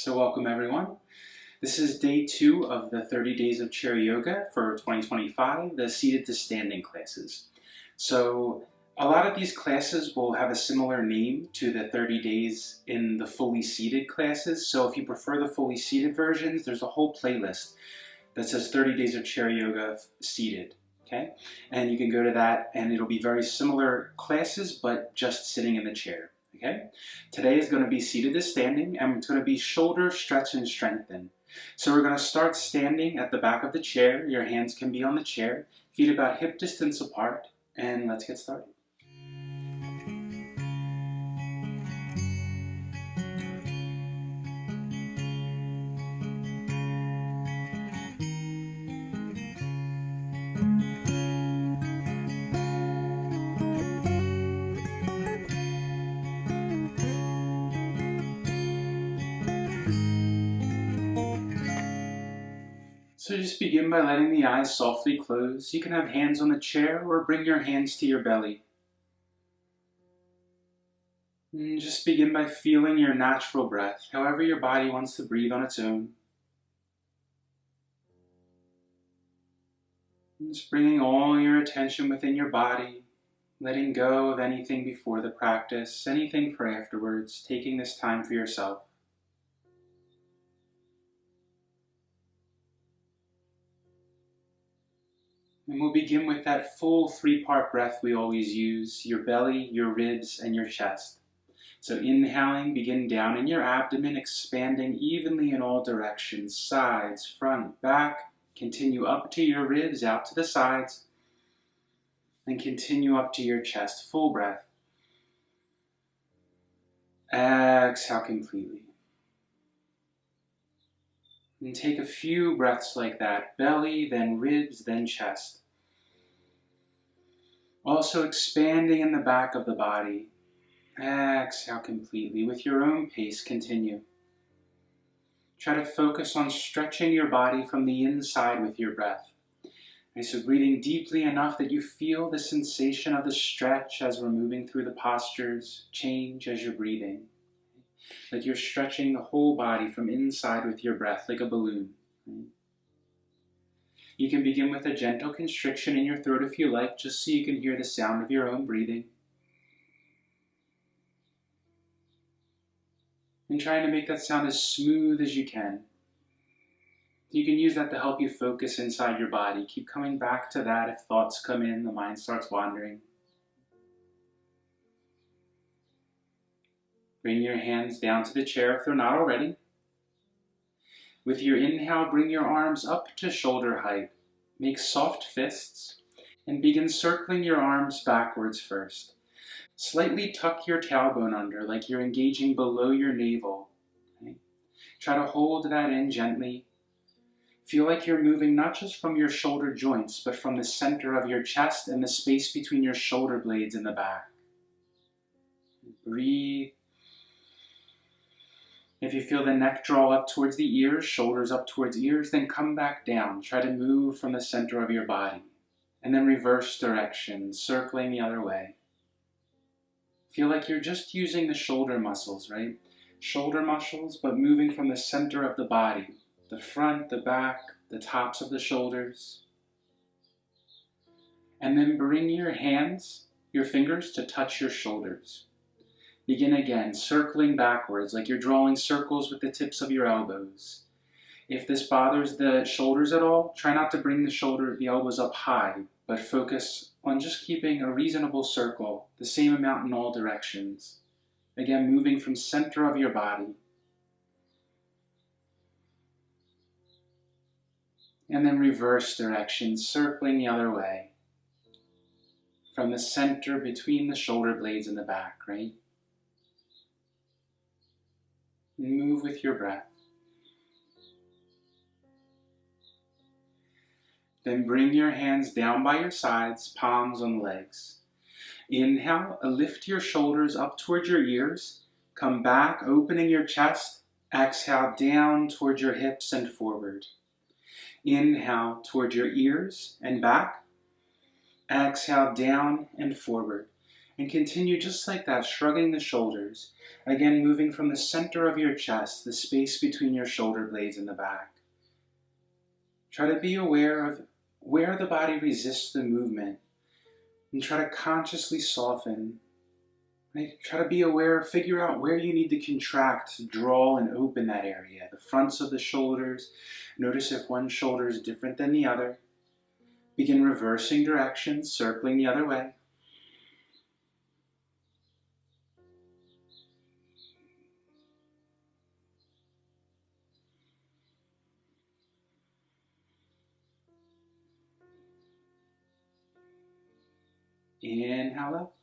So welcome everyone. This is day 2 of the 30 Days of Chair Yoga for 2025, the seated to standing classes. So a lot of these classes will have a similar name to the 30 days in the fully seated classes. So if you prefer the fully seated versions, there's a whole playlist that says 30 Days of Chair Yoga seated. Okay? And you can go to that and it'll be very similar classes, but just sitting in the chair. Okay? Today is going to be seated to standing, and it's going to be shoulder stretch and strengthen. So we're going to start standing at the back of the chair. Your hands can be on the chair, feet about hip distance apart, and let's get started. So just begin by letting the eyes softly close. You can have hands on the chair or bring your hands to your belly. And just begin by feeling your natural breath, however your body wants to breathe on its own. And just bringing all your attention within your body, letting go of anything before the practice, anything for afterwards, taking this time for yourself. And we'll begin with that full 3-part breath we always use, your belly, your ribs, and your chest. So inhaling, begin down in your abdomen, expanding evenly in all directions, sides, front, back. Continue up to your ribs, out to the sides, and continue up to your chest. Full breath. Exhale completely. And take a few breaths like that, belly, then ribs, then chest. Also expanding in the back of the body. Exhale completely. With your own pace, continue. Try to focus on stretching your body from the inside with your breath. Okay, so breathing deeply enough that you feel the sensation of the stretch as we're moving through the postures, change as you're breathing. Like you're stretching the whole body from inside with your breath, like a balloon. You can begin with a gentle constriction in your throat if you like, just so you can hear the sound of your own breathing. And trying to make that sound as smooth as you can. You can use that to help you focus inside your body. Keep coming back to that if thoughts come in, the mind starts wandering. Bring your hands down to the chair if they're not already. With your inhale, bring your arms up to shoulder height. Make soft fists and begin circling your arms backwards first. Slightly tuck your tailbone under like you're engaging below your navel. Okay? Try to hold that in gently. Feel like you're moving not just from your shoulder joints, but from the center of your chest and the space between your shoulder blades in the back. Breathe. If you feel the neck draw up towards the ears, shoulders up towards ears, then come back down. Try to move from the center of your body. And then reverse direction, circling the other way. Feel like you're just using the shoulder muscles, right? Shoulder muscles, but moving from the center of the body. The front, the back, the tops of the shoulders. And then bring your hands, your fingers, to touch your shoulders. Begin again, circling backwards, like you're drawing circles with the tips of your elbows. If this bothers the shoulders at all, try not to bring the elbows up high, but focus on just keeping a reasonable circle, the same amount in all directions. Again, moving from center of your body. And then reverse direction, circling the other way. From the center between the shoulder blades in the back, right? Move with your breath. Then bring your hands down by your sides, palms on the legs. Inhale, lift your shoulders up towards your ears. Come back, opening your chest. Exhale, down towards your hips and forward. Inhale, towards your ears and back. Exhale, down and forward. And continue just like that, shrugging the shoulders. Again, moving from the center of your chest, the space between your shoulder blades and the back. Try to be aware of where the body resists the movement and try to consciously soften. Right? Try to be aware, figure out where you need to contract, draw, and open that area. The fronts of the shoulders. Notice if one shoulder is different than the other. Begin reversing directions, circling the other way. Inhale up.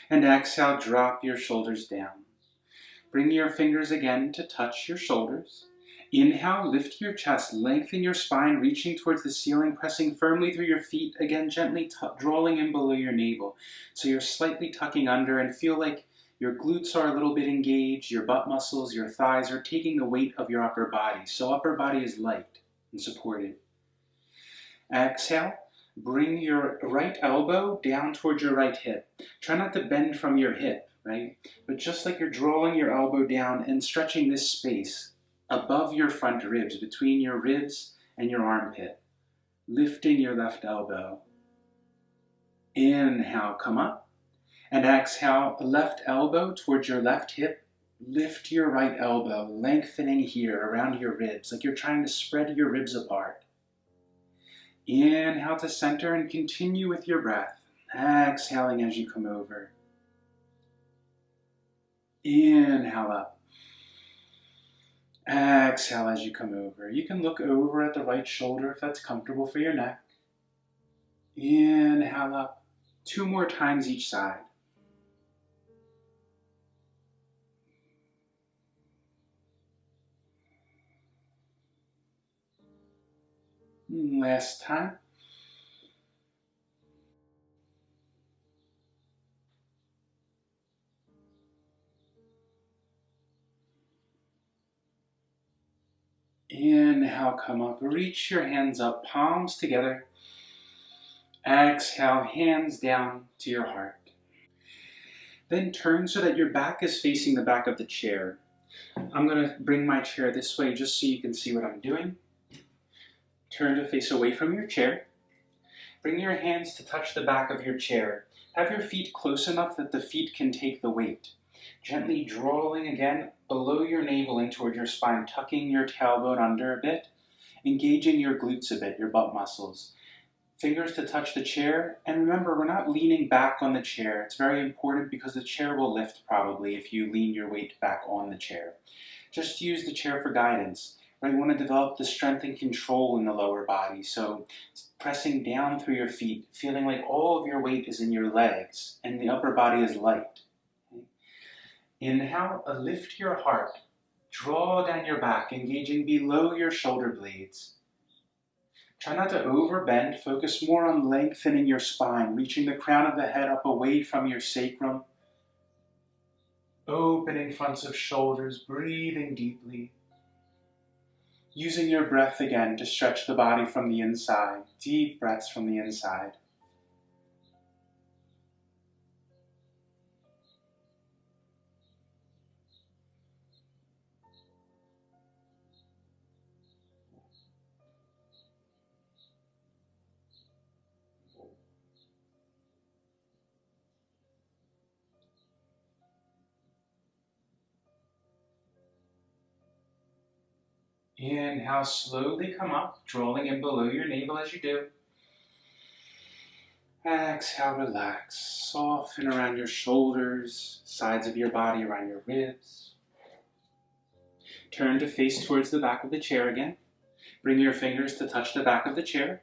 And exhale, drop your shoulders down. Bring your fingers again to touch your shoulders. Inhale, lift your chest, lengthen your spine, reaching towards the ceiling, pressing firmly through your feet, again gently drawing in below your navel. So you're slightly tucking under and feel like your glutes are a little bit engaged, your butt muscles, your thighs are taking the weight of your upper body. So upper body is light and supported. Exhale, bring your right elbow down towards your right hip. Try not to bend from your hip, right? But just like you're drawing your elbow down and stretching this space above your front ribs, between your ribs and your armpit. Lifting your left elbow. Inhale, come up. And exhale, left elbow towards your left hip. Lift your right elbow, lengthening here around your ribs, like you're trying to spread your ribs apart. Inhale to center and continue with your breath. Exhaling as you come over. Inhale up. Exhale as you come over. You can look over at the right shoulder if that's comfortable for your neck. Inhale up. 2 more times each side. Last time. Inhale, come up. Reach your hands up, palms together. Exhale, hands down to your heart. Then turn so that your back is facing the back of the chair. I'm going to bring my chair this way just so you can see what I'm doing. Turn to face away from your chair. Bring your hands to touch the back of your chair. Have your feet close enough that the feet can take the weight. Gently drawing again below your navel and toward your spine, tucking your tailbone under a bit, engaging your glutes a bit, your butt muscles. Fingers to touch the chair, and remember, we're not leaning back on the chair. It's very important because the chair will lift probably if you lean your weight back on the chair. Just use the chair for guidance. Right? You want to develop the strength and control in the lower body. So pressing down through your feet, feeling like all of your weight is in your legs and the upper body is light. Okay? Inhale, lift your heart. Draw down your back, engaging below your shoulder blades. Try not to overbend. Focus more on lengthening your spine, reaching the crown of the head up away from your sacrum. Opening fronts of shoulders, breathing deeply. Using your breath again to stretch the body from the inside. Deep breaths from the inside. Inhale, slowly come up, drawing in below your navel as you do. Exhale, relax. Soften around your shoulders, sides of your body, around your ribs. Turn to face towards the back of the chair again. Bring your fingers to touch the back of the chair.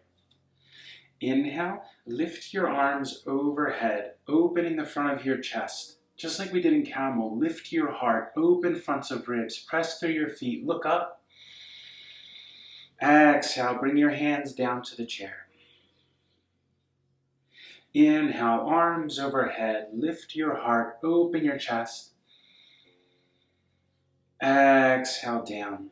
Inhale, lift your arms overhead, opening the front of your chest. Just like we did in camel, lift your heart, open fronts of ribs, press through your feet, look up. Exhale, bring your hands down to the chair. Inhale, arms overhead, lift your heart, open your chest. Exhale, down.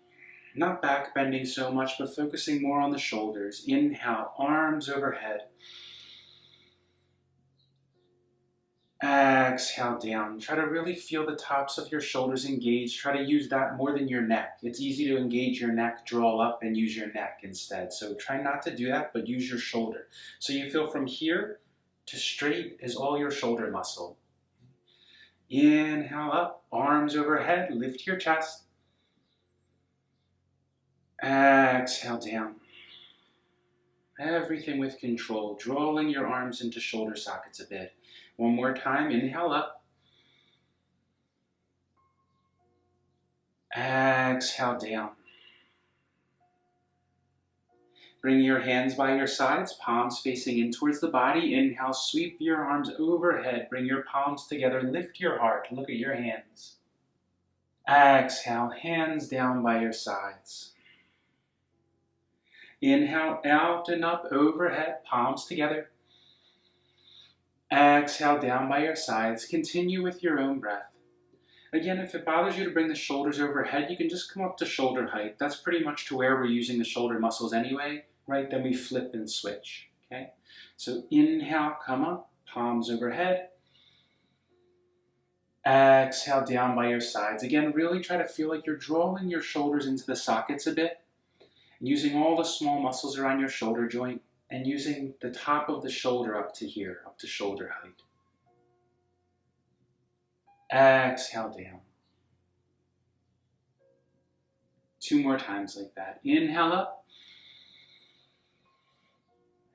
Not back bending so much, but focusing more on the shoulders. Inhale, arms overhead. Exhale down. Try to really feel the tops of your shoulders engaged. Try to use that more than your neck. It's easy to engage your neck, draw up, and use your neck instead. So try not to do that, but use your shoulder. So you feel from here to straight is all your shoulder muscle. Inhale up, arms overhead, lift your chest. Exhale down. Everything with control, drawing your arms into shoulder sockets a bit. One more time, inhale up. Exhale down. Bring your hands by your sides, palms facing in towards the body. Inhale, sweep your arms overhead. Bring your palms together, lift your heart. Look at your hands. Exhale, hands down by your sides. Inhale, out and up, overhead, palms together. Exhale, down by your sides. Continue with your own breath. Again, if it bothers you to bring the shoulders overhead, you can just come up to shoulder height. That's pretty much to where we're using the shoulder muscles anyway, right? Then we flip and switch, okay? So inhale, come up, palms overhead. Exhale, down by your sides. Again, really try to feel like you're drawing your shoulders into the sockets a bit, using all the small muscles around your shoulder joint, and using the top of the shoulder up to here, up to shoulder height. Exhale down. 2 more times like that. Inhale up.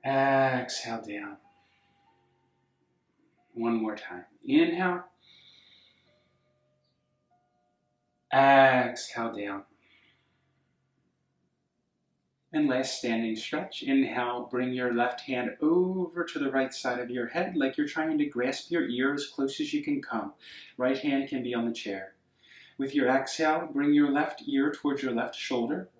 Exhale down. 1 more time. Inhale. Exhale down. And last standing stretch. Inhale, bring your left hand over to the right side of your head like you're trying to grasp your ear as close as you can come. Right hand can be on the chair. With your exhale, bring your left ear towards your left shoulder.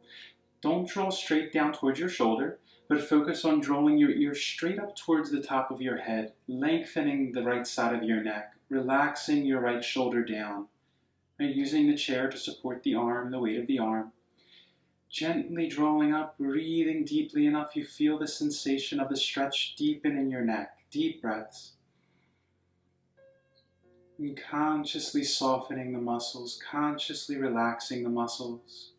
Don't draw straight down towards your shoulder, but focus on drawing your ear straight up towards the top of your head, lengthening the right side of your neck, relaxing your right shoulder down, and using the chair to support the arm, the weight of the arm. Gently drawing up, breathing deeply enough you feel the sensation of the stretch deepen in your neck. Deep breaths. And consciously softening the muscles, consciously relaxing the muscles.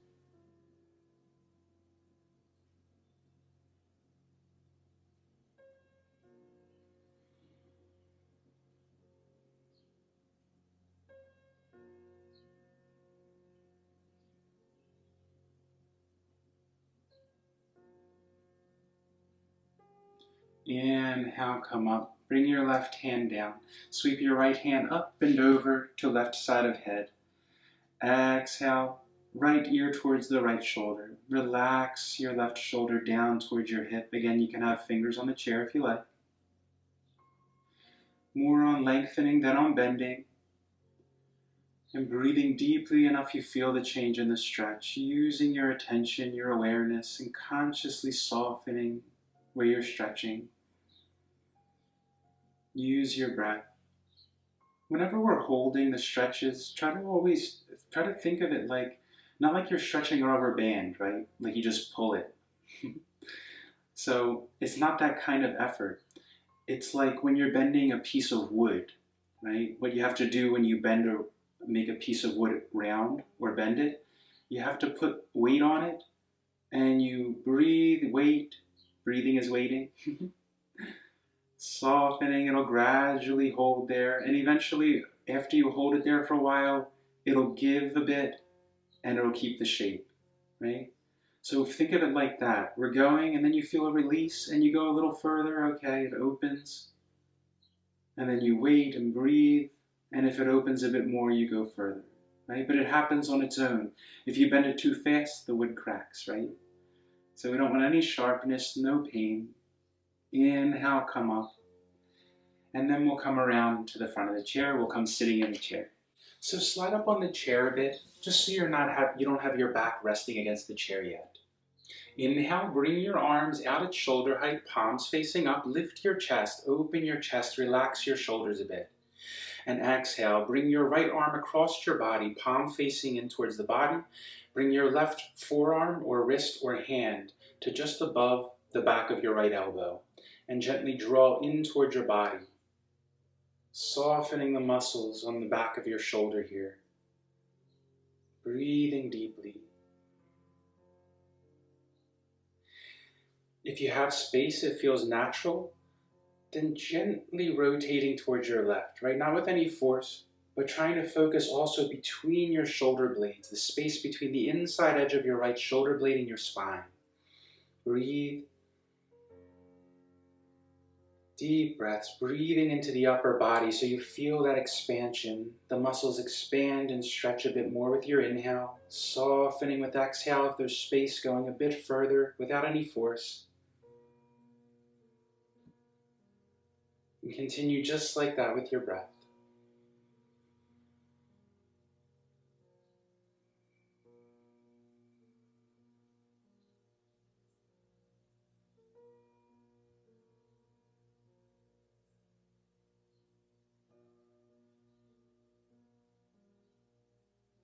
Inhale, come up. Bring your left hand down. Sweep your right hand up and over to left side of head. Exhale, right ear towards the right shoulder. Relax your left shoulder down towards your hip. Again, you can have fingers on the chair if you like. More on lengthening than on bending. And breathing deeply enough you feel the change in the stretch. Using your attention, your awareness, and consciously softening where you're stretching. Use your breath. Whenever we're holding the stretches, try to think of it like, not like you're stretching a rubber band, right? Like you just pull it. So it's not that kind of effort. It's like when you're bending a piece of wood, right? What you have to do when you bend or make a piece of wood round or bend it, you have to put weight on it and you breathe, wait. Breathing is waiting. Softening, it'll gradually hold there, and eventually, after you hold it there for a while, it'll give a bit, and it'll keep the shape, right? So think of it like that. We're going, and then you feel a release, and you go a little further, okay, it opens, and then you wait and breathe, and if it opens a bit more, you go further, right? But it happens on its own. If you bend it too fast, the wood cracks, right? So we don't want any sharpness, no pain. Inhale, come up. And then we'll come around to the front of the chair. We'll come sitting in the chair. So slide up on the chair a bit, just so you don't have your back resting against the chair yet. Inhale, bring your arms out at shoulder height, palms facing up. Lift your chest, open your chest, relax your shoulders a bit. And exhale, bring your right arm across your body, palm facing in towards the body. Bring your left forearm or wrist or hand to just above the back of your right elbow. And gently draw in towards your body. Softening the muscles on the back of your shoulder here. Breathing deeply. If you have space, it feels natural, then gently rotating towards your left, right? Not with any force, but trying to focus also between your shoulder blades, the space between the inside edge of your right shoulder blade and your spine. Breathe. Deep breaths, breathing into the upper body so you feel that expansion. The muscles expand and stretch a bit more with your inhale, softening with exhale if there's space, going a bit further without any force. And continue just like that with your breath.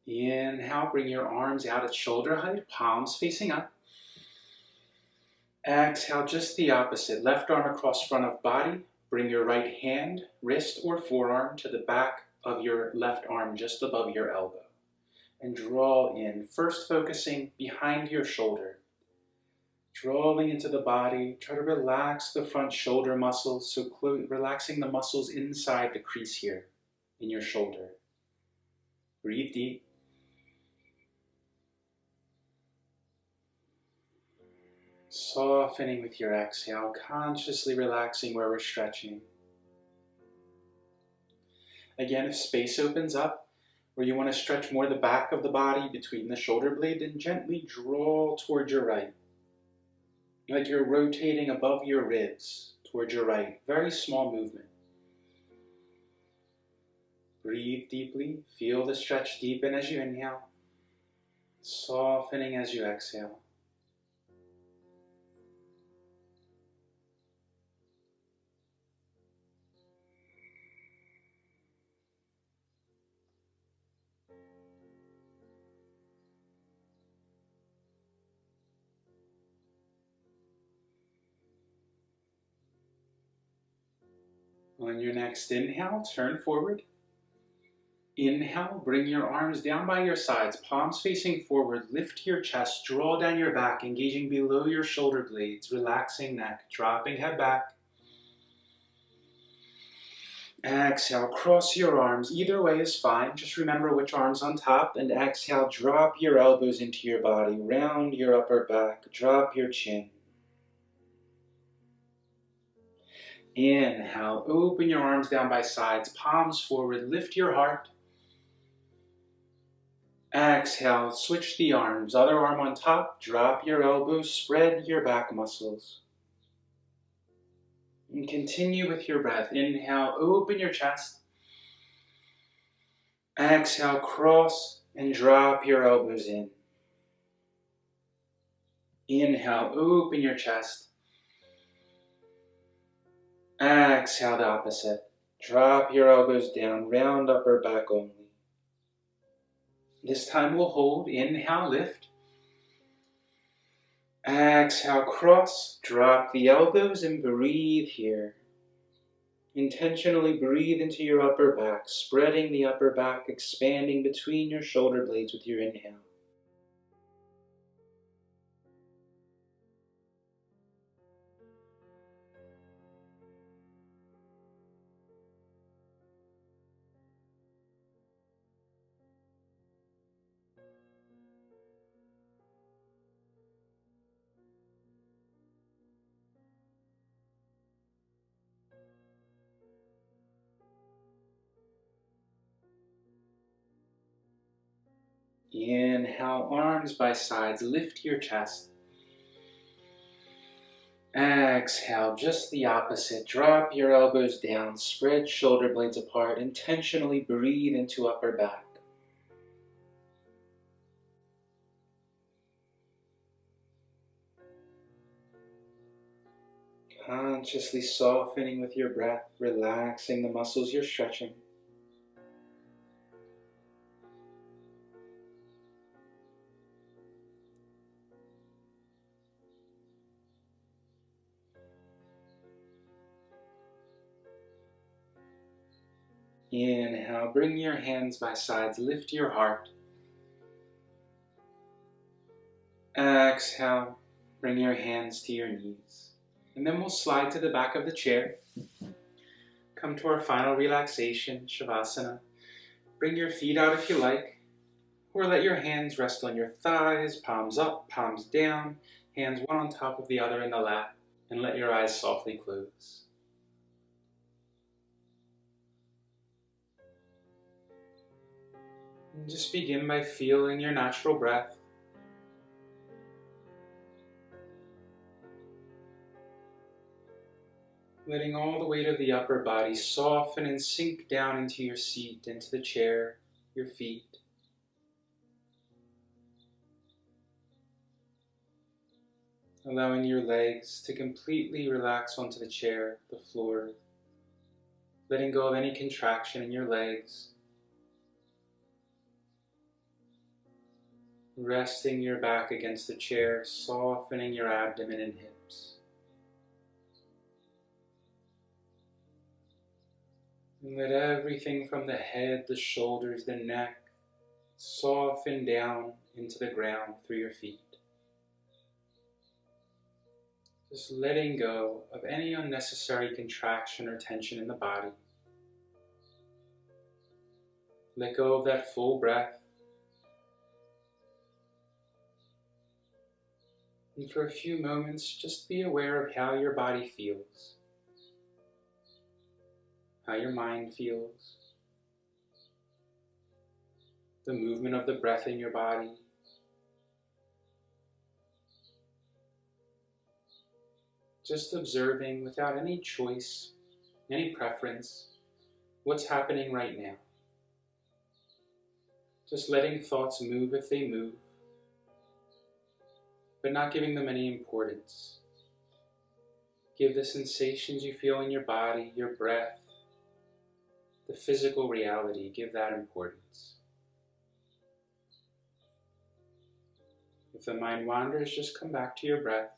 Inhale, bring your arms out at shoulder height, palms facing up. Exhale, just the opposite. Left arm across front of body. Bring your right hand, wrist, or forearm to the back of your left arm, just above your elbow. And draw in, first focusing behind your shoulder. Drawing into the body, try to relax the front shoulder muscles, so relaxing the muscles inside the crease here in your shoulder. Breathe deep. Softening with your exhale, consciously relaxing where we're stretching. Again, if space opens up, where you want to stretch more the back of the body between the shoulder blade, then gently draw towards your right. Like you're rotating above your ribs towards your right. Very small movement. Breathe deeply. Feel the stretch deepen as you inhale. Softening as you exhale. On your next inhale, turn forward. Inhale, bring your arms down by your sides, palms facing forward, lift your chest, draw down your back, engaging below your shoulder blades, relaxing neck, dropping head back. Exhale, cross your arms, either way is fine, just remember which arm's on top, and exhale, drop your elbows into your body, round your upper back, drop your chin. Inhale, open your arms down by sides, palms forward, lift your heart. Exhale, switch the arms, other arm on top, drop your elbows, spread your back muscles. And continue with your breath. Inhale, open your chest. Exhale, cross and drop your elbows in. Inhale, open your chest. Exhale, the opposite. Drop your elbows down, round upper back only. This time we'll hold. Inhale, lift. Exhale, cross, drop the elbows and breathe here. Intentionally breathe into your upper back, spreading the upper back, expanding between your shoulder blades with your inhale. Inhale, arms by sides, lift your chest. Exhale, just the opposite. Drop your elbows down, spread shoulder blades apart, intentionally breathe into upper back. Consciously softening with your breath, relaxing the muscles you're stretching. Inhale, bring your hands by sides, lift your heart. Exhale, bring your hands to your knees. And then we'll slide to the back of the chair. Come to our final relaxation, Shavasana. Bring your feet out if you like, or let your hands rest on your thighs, palms up, palms down, hands one on top of the other in the lap, and let your eyes softly close. And just begin by feeling your natural breath. Letting all the weight of the upper body soften and sink down into your seat, into the chair, your feet. Allowing your legs to completely relax onto the chair, the floor. Letting go of any contraction in your legs. Resting your back against the chair, softening your abdomen and hips. And let everything from the head, the shoulders, the neck, soften down into the ground through your feet. Just letting go of any unnecessary contraction or tension in the body. Let go of that full breath. And for a few moments, just be aware of how your body feels. How your mind feels, the movement of the breath in your body. Just observing without any choice, any preference, what's happening right now. Just letting thoughts move if they move, but not giving them any importance. Give the sensations you feel in your body, your breath, the physical reality, give that importance. If the mind wanders, just come back to your breath.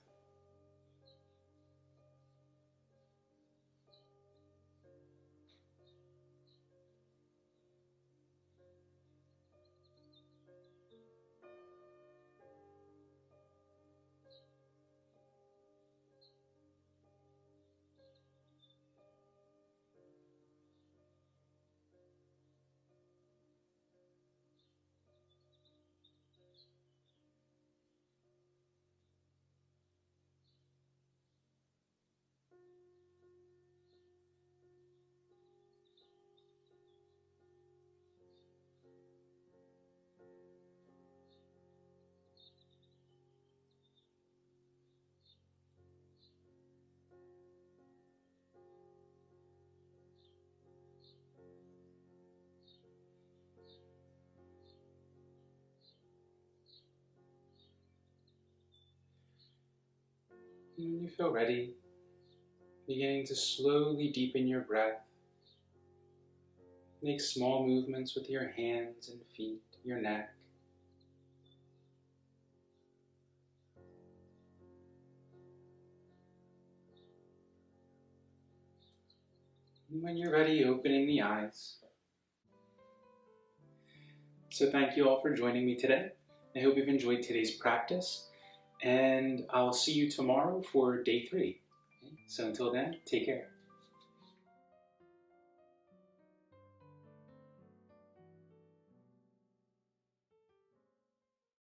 And when you feel ready, beginning to slowly deepen your breath. Make small movements with your hands and feet, your neck. And when you're ready, opening the eyes. So thank you all for joining me today. I hope you've enjoyed today's practice, and I'll see you tomorrow for day 3. So until then, take care.